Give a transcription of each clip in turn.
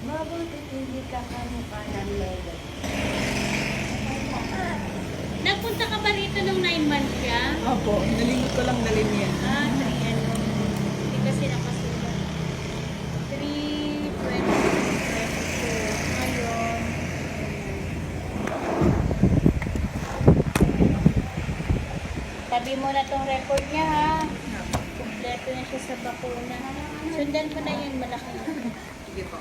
Mabuti hindi ka kamukha ng lolo. Nagpunta ka ba rito nung 9 months siya? Opo, nalimot ko lang dalhin yan. Ah, 3 yan. Hindi kasi nakasulat. 3:22. Ngayon. Tabi mo na tong record niya ha. Kompleto na siya sa bakuna. Sundan mo na yun, malaki. Sige po.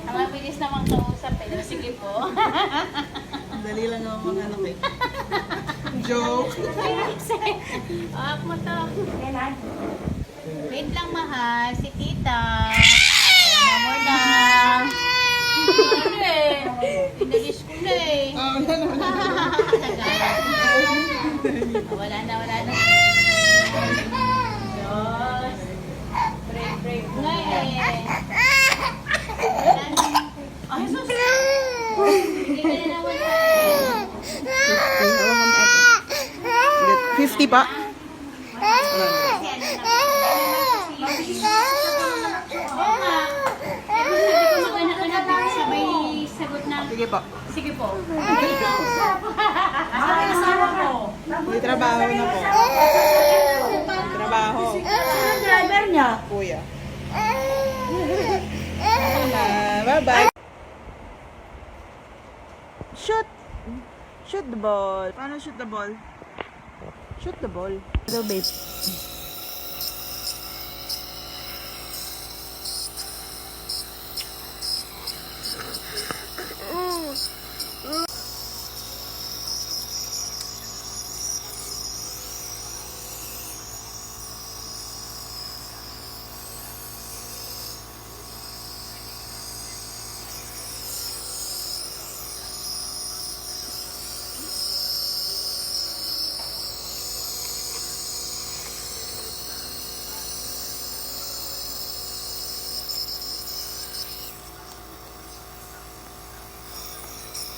Ang mabilis namang kausap pero sige po. Dali lang ako mga anak eh. Joke. Up mo to. Wait lang mahal, si tita. More na. Ano eh? Inalis ko na eh. Wala na, wala na. Wala na, wala na. Diyos. Brave, brave na eh. Wala na. Ay, sus. Hindi ka na naman $50 pa? kasi ano na. Oo nga. Sabi ko mag-anak-anak dito sabay sagot na. Sige po. Sige po. Asan ang asawa ko? May trabaho na po. May trabaho. Sino ang driver niya? Kuya. Bye-bye. Shoot! Shoot the ball. Paano shoot the ball? Shoot the ball. Hello, babe.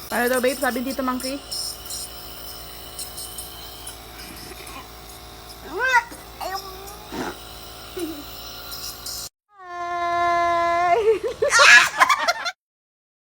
Ano daw, babe? Sabi dito, Monkey?